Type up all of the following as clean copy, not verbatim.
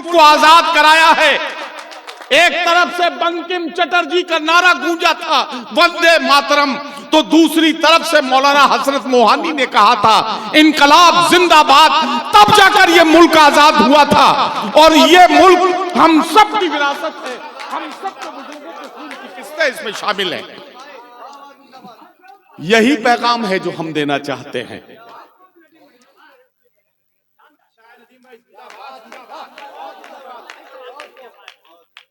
मुल्क को आजाद कराया है। एक तरफ से बंकिम चटर्जी का नारा गूंजा था वंदे मातरम, तो दूसरी तरफ से मौलाना हजरत मोहानी ने कहा था इनकलाब जिंदाबाद, तब जाकर ये मुल्क आजाद हुआ था। और ये मुल्क हम सब की विरासत है, हम सब के बुजुर्गों के खून की किस्तें इसमें शामिल हैं। यही पैगाम है जो हम देना चाहते हैं।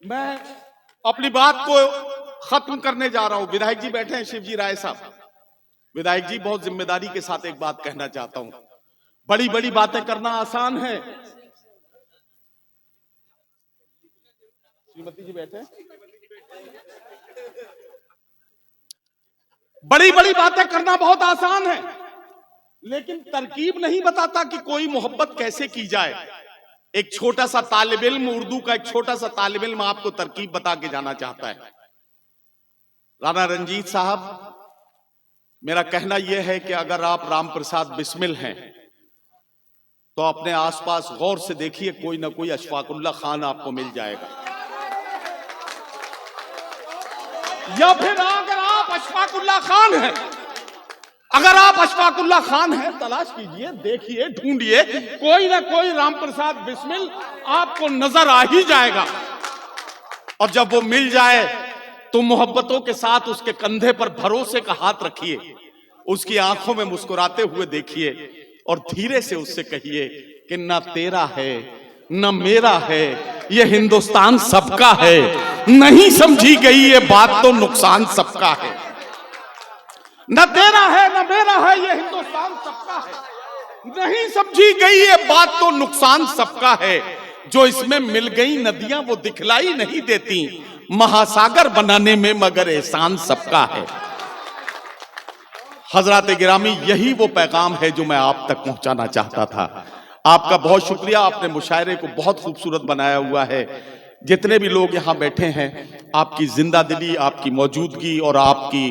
मैं अपनी बात को खत्म करने जा रहा हूं। विधायक जी बैठे हैं, शिवजी राय साहब। विधायक जी, बहुत जिम्मेदारी के साथ एक बात कहना चाहता हूं। बड़ी बड़ी बातें करना आसान है। श्रीमती जी बैठे हैं। बड़ी बड़ी बातें करना बहुत आसान है, लेकिन तरकीब नहीं बताता कि कोई मोहब्बत कैसे की जाए। एक छोटा सा तालिब इल्म, उर्दू का एक छोटा सा तालिब इल्म आपको तरकीब बता के जाना चाहता है। राणा रंजीत साहब, मेरा कहना यह है कि अगर आप राम प्रसाद बिस्मिल हैं तो अपने आसपास गौर से देखिए, कोई ना कोई अशफाकुल्ला खान आपको मिल जाएगा। या फिर अगर आप अशफाकुल्ला खान हैं, अगर आप अशफाकुल्ला खान हैं, तलाश कीजिए, देखिए, ढूंढिए, कोई ना कोई राम प्रसाद बिस्मिल आपको नजर आ ही जाएगा। और जब वो मिल जाए तो मोहब्बतों के साथ उसके कंधे पर भरोसे का हाथ रखिए, उसकी आंखों में मुस्कुराते हुए देखिए और धीरे से उससे कहिए कि ना तेरा है ना मेरा है, ये हिंदुस्तान सबका है। नहीं समझी गई ये बात तो नुकसान सबका है। न तेरा है न मेरा है, ये हिंदुस्तान सबका है। नहीं समझी गई ये बात तो नुकसान सबका है। जो इसमें मिल गई नदियां वो दिखलाई नहीं देती, महासागर बनाने में मगर एहसान सबका है। हजरात गिरामी, यही वो पैगाम है जो मैं आप तक पहुंचाना चाहता था। आपका बहुत शुक्रिया, आपने मुशायरे को बहुत खूबसूरत बनाया हुआ है। जितने भी लोग यहाँ बैठे हैं, आपकी जिंदा दिली, आपकी मौजूदगी और आपकी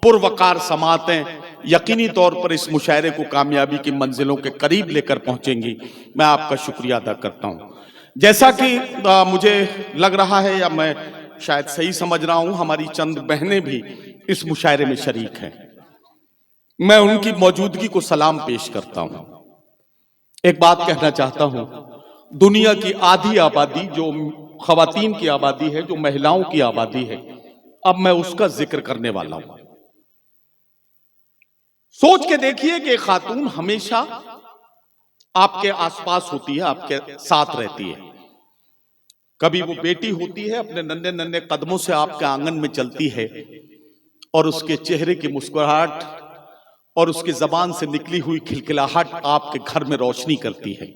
पुरवकार समातें यकीनी तौर पर इस मुशायरे को कामयाबी की मंजिलों के करीब लेकर पहुंचेंगी। मैं आपका शुक्रिया अदा करता हूं। जैसा कि मुझे लग रहा है, या मैं शायद सही समझ रहा हूं, हमारी चंद बहनें भी इस मुशायरे में शरीक हैं। मैं उनकी मौजूदगी को सलाम पेश करता हूं। एक बात कहना चाहता हूं, दुनिया की आधी आबादी जो खवातीन की आबादी है, जो महिलाओं की आबादी है, अब मैं उसका जिक्र करने वाला हूं। सोच के देखिए कि खातून हमेशा आपके आसपास होती है, आपके साथ रहती है। कभी वो बेटी होती है, अपने नन्हे नन्हे कदमों से आपके आंगन में चलती है और उसके चेहरे की मुस्कुराहट और उसकी जबान से निकली हुई खिलखिलाहट आपके घर में रोशनी करती है।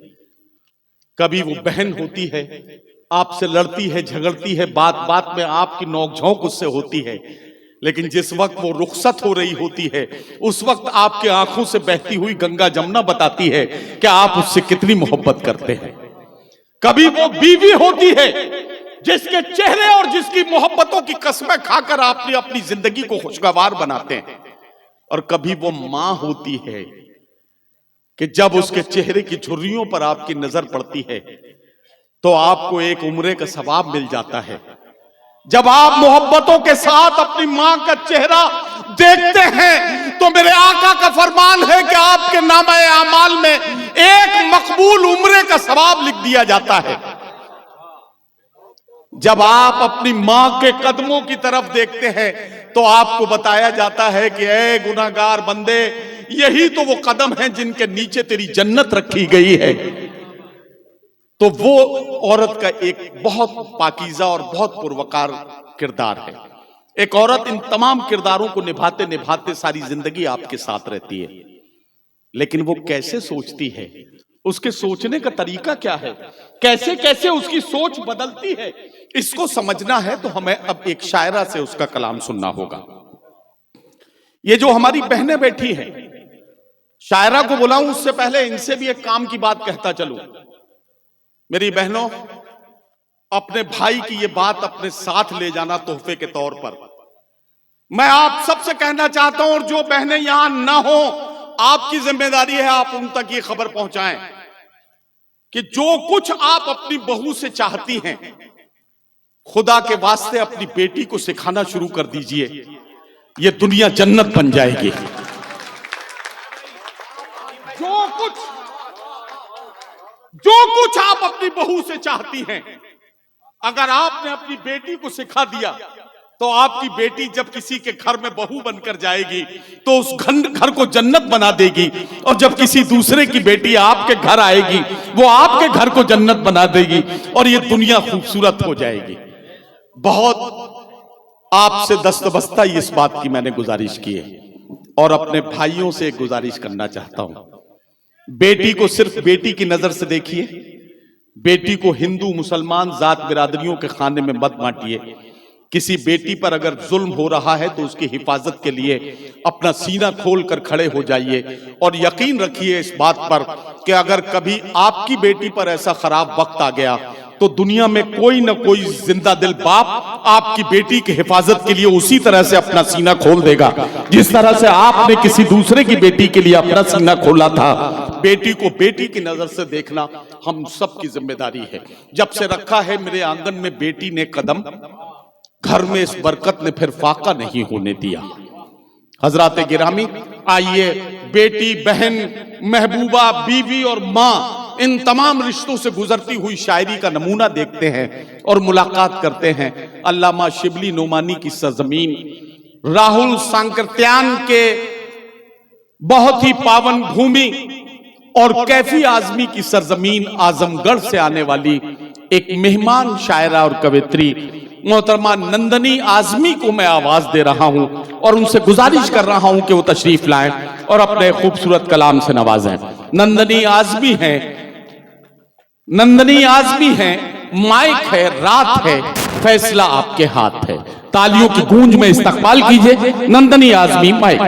कभी वो बहन होती है, आपसे लड़ती है, झगड़ती है, बात बात में आपकी नोकझोंक उससे होती है, लेकिन जिस वक्त वो रुखसत हो रही होती है, उस वक्त आपके आंखों से बहती हुई गंगा जमुना बताती है कि आप उससे कितनी मोहब्बत करते हैं। कभी वो बीवी होती है जिसके चेहरे और जिसकी मोहब्बतों की कसमें खाकर आपने अपनी जिंदगी को खुशगवार बनाते हैं। और कभी वो मां होती है कि जब उसके चेहरे की झुर्रियों पर आपकी नजर पड़ती है तो आपको एक उम्र का सवाब मिल जाता है। जब आप मोहब्बतों के साथ अपनी मां का चेहरा देखते हैं तो मेरे आका का फरमान है कि आपके नामा आमाल में एक मकबूल उम्र का सवाब लिख दिया जाता है। जब आप अपनी मां के कदमों की तरफ देखते हैं तो आपको बताया जाता है कि ऐ गुनाहगार बंदे, यही तो वो कदम हैं जिनके नीचे तेरी जन्नत रखी गई है। तो वो औरत का एक बहुत पाकीज़ा और बहुत पुरवकार किरदार है। एक औरत इन तमाम किरदारों को निभाते निभाते सारी जिंदगी आपके साथ रहती है, लेकिन वो कैसे सोचती है, उसके सोचने का तरीका क्या है, कैसे कैसे उसकी सोच बदलती है, इसको समझना है तो हमें अब एक शायरा से उसका कलाम सुनना होगा। ये जो हमारी बहनें बैठी हैं, शायरा को बुलाऊं उससे पहले इनसे भी एक काम की बात कहता चलूं। मेरी बहनों, अपने भाई की ये बात अपने साथ ले जाना तोहफे के तौर पर। मैं आप सबसे कहना चाहता हूं, और जो बहनें यहां ना हो, आपकी जिम्मेदारी है आप उन तक ये खबर पहुंचाएं कि जो कुछ आप अपनी बहू से चाहती हैं, खुदा के वास्ते अपनी बेटी को सिखाना शुरू कर दीजिए, ये दुनिया जन्नत बन जाएगी। जो कुछ आप अपनी बहू से चाहती हैं, अगर आपने अपनी बेटी को सिखा दिया तो आपकी बेटी जब किसी के घर में बहू बनकर जाएगी तो उस घर को जन्नत बना देगी, और जब किसी दूसरे की बेटी आपके घर आएगी वो आपके घर को जन्नत बना देगी, और ये दुनिया खूबसूरत हो जाएगी। बहुत आपसे दस्तबस्ता इस बात की मैंने गुजारिश की है, और अपने भाइयों से एक गुजारिश करना चाहता हूं, बेटी को सिर्फ बेटी की नजर से देखिए, बेटी को हिंदू मुसलमान जात बिरादरियों के खाने में मत बांटिए। किसी बेटी पर अगर जुल्म हो रहा है तो उसकी हिफाजत के लिए अपना सीना खोल कर खड़े हो जाइए, और यकीन रखिए इस बात पर कि अगर कभी आपकी बेटी पर ऐसा खराब वक्त आ गया तो दुनिया में कोई ना कोई जिंदा दिल बाप आपकी बेटी की हिफाजत के लिए उसी तरह से अपना सीना खोल देगा जिस तरह से आपने किसी दूसरे की बेटी के लिए अपना सीना खोला था। बेटी को बेटी की नजर से देखना हम सबकी जिम्मेदारी है। जब से रखा है मेरे आंगन में बेटी ने कदम, घर में इस बरकत ने फिर फाका नहीं होने दिया। हजरात गिरामी, आइए बेटी, बहन, महबूबा, बीवी और माँ, इन तमाम रिश्तों से गुजरती हुई शायरी का नमूना देखते हैं और मुलाकात करते हैं अल्लामा शिबली नोमानी की सरजमीन, राहुल सांकृत्यान के बहुत ही पावन भूमि और कैफी आजमी की सरजमीन आजमगढ़ से आने वाली एक मेहमान शायरा और कवित्री मोहतरमा नंदनी आजमी को मैं आवाज दे रहा हूं, और उनसे गुजारिश कर रहा हूं कि वो तशरीफ लाएं और अपने खूबसूरत कलाम से नवाजें। नंदनी आजमी है, नंदनी आजमी है, माइक है, रात है, फैसला आपके हाथ है। तालियों की गूंज में इस्तकबाल कीजिए नंदनी आजमी माइक।